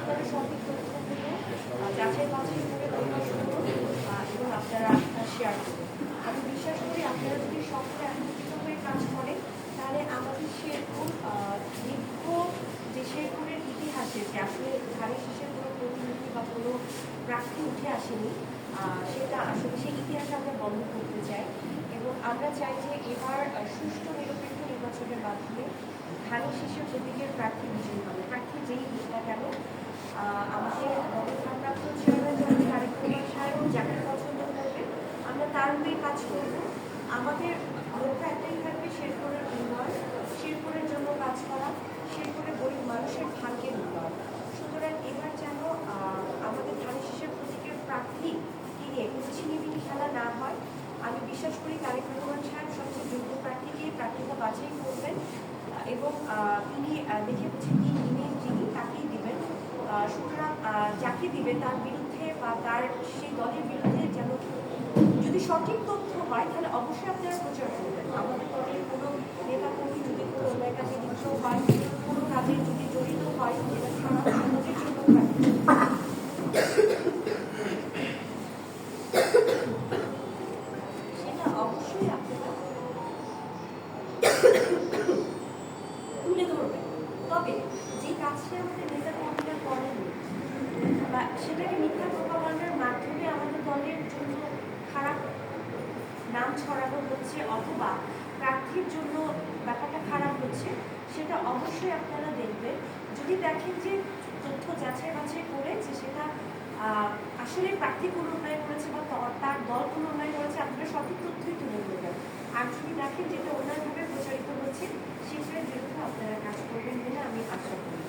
আপনারা সঠিক তথ্যগুলো যাচাই বাছাই করে প্রকাশ করুন এবং আপনারা শেয়ার করুন। আমি বিশ্বাস করি আপনারা যদি সকলে একত্রিত হয়ে কাজ করেন তাহলে আমাদের শেরপুর দীর্ঘ যে শেরপুরের ইতিহাসে যে আসলে ধানের শীষের কোনো প্রতিনিধি বা কোনো প্রার্থী উঠে আসেনি, সেটা আসলে সেই ইতিহাস আমরা বন্ধ করতে চাই এবং আমরা চাই যে এবার সুষ্ঠু নিরপেক্ষ নির্বাচনের মাধ্যমে ধানের শীষের প্রতীকের প্রার্থী বিজয়ী হবে। প্রার্থী যেই হোক না কেন, আমাদের দলের ভারপ্রাপ্ত চেয়ারম্যান যখন তারেক রহমান সাহেব যাকে পছন্দ করবে আমরা তার হয়ে কাজ করব। আমাদের লক্ষ্য একটাই থাকবে শেরপুরের উন্নয়ন, শেরপুরের জন্য কাজ করা, শেরপুরের গরিব মানুষের ভাগ্যের উন্নয়ন। সুতরাং এবার যেন আমাদের ধানের শীষের প্রতীকের প্রার্থী নিয়ে কোনো ছিনিমিনি খেলা না হয়। আমি বিশ্বাস করি তারেক রহমান সাহেব সবচেয়ে যোগ্য প্রার্থীকে প্রার্থীতা বাছাই করবেন এবং তিনি দেখে বুঝে যিনি তাকেই দিবেন। সুতরাং যাকে দিবে তার বিরুদ্ধে বা তার সেই দলের বিরুদ্ধে যেন যদি সঠিক তথ্য হয় তাহলে অবশ্যই আপনারা প্রচার করবেন। আমাদের দলের কোনো নেতা কর্মী যদি কোনো অন্যায় কাজে লিপ্ত হয়, কোনো কাজে যদি জড়িত হয় যেটা সারা সমাজের জন্য সেটা অবশ্যই আপনারা তুলে ধরবেন। তবে যে কাজটা আমাদের নেতা কর্মীরা করেন বা সেটাকে মিথ্যা প্রোপাগান্ডার মাধ্যমে আমাদের দলের জন্য খারাপ নাম ছড়ানো হচ্ছে অথবা প্রার্থীর জন্য ব্যাপারটা খারাপ হচ্ছে, সেটা অবশ্যই আপনারা দেখবেন। যদি দেখেন যে তথ্য যাচাই বাছাই করে যে সেটা আসলে প্রার্থী কোনো অন্যায় করেছে বা তার দল কোনো অন্যায় করেছে, আপনারা সঠিক তথ্যই তুলে ধরবেন। আর যদি দেখেন যেটা অন্যায়ভাবে প্রচারিত হচ্ছে সেটার বিরুদ্ধে আপনারা কাজ করবেন বলে আমি আশা করি।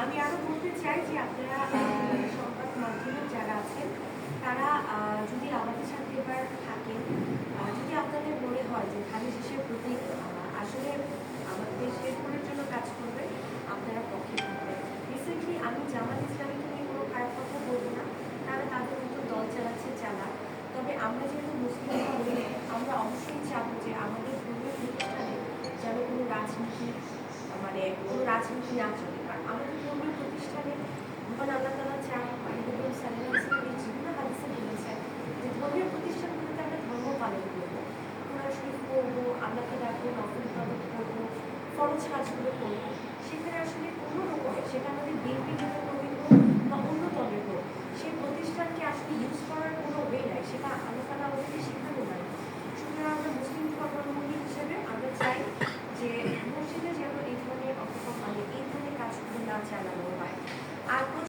আমি আরো বলতে চাই যে আপনারা সংবাদ মাধ্যমের যারা আছেন তারা যদি আমাদের সাথে এবার থাকেন, যদি আপনাদের মনে হয় যে ধানের শীষের প্রতি আসলে আমাদের শেরপুরের জন্য কাজ করবে, আপনারা পক্ষে থাকবেন। রিসেন্টলি আমি জামাত ইসলামীকে নিয়ে কোনো খারাপ কথা বলবো না, তারা তাদের মতো দল চালাচ্ছে চালাক। তবে আমরা যেহেতু মুসলিম হই, আমরা অবশ্যই চাবো যে আমাদের ধর্মীয় প্রতিষ্ঠানে যেন কোনো রাজনীতি না চলে।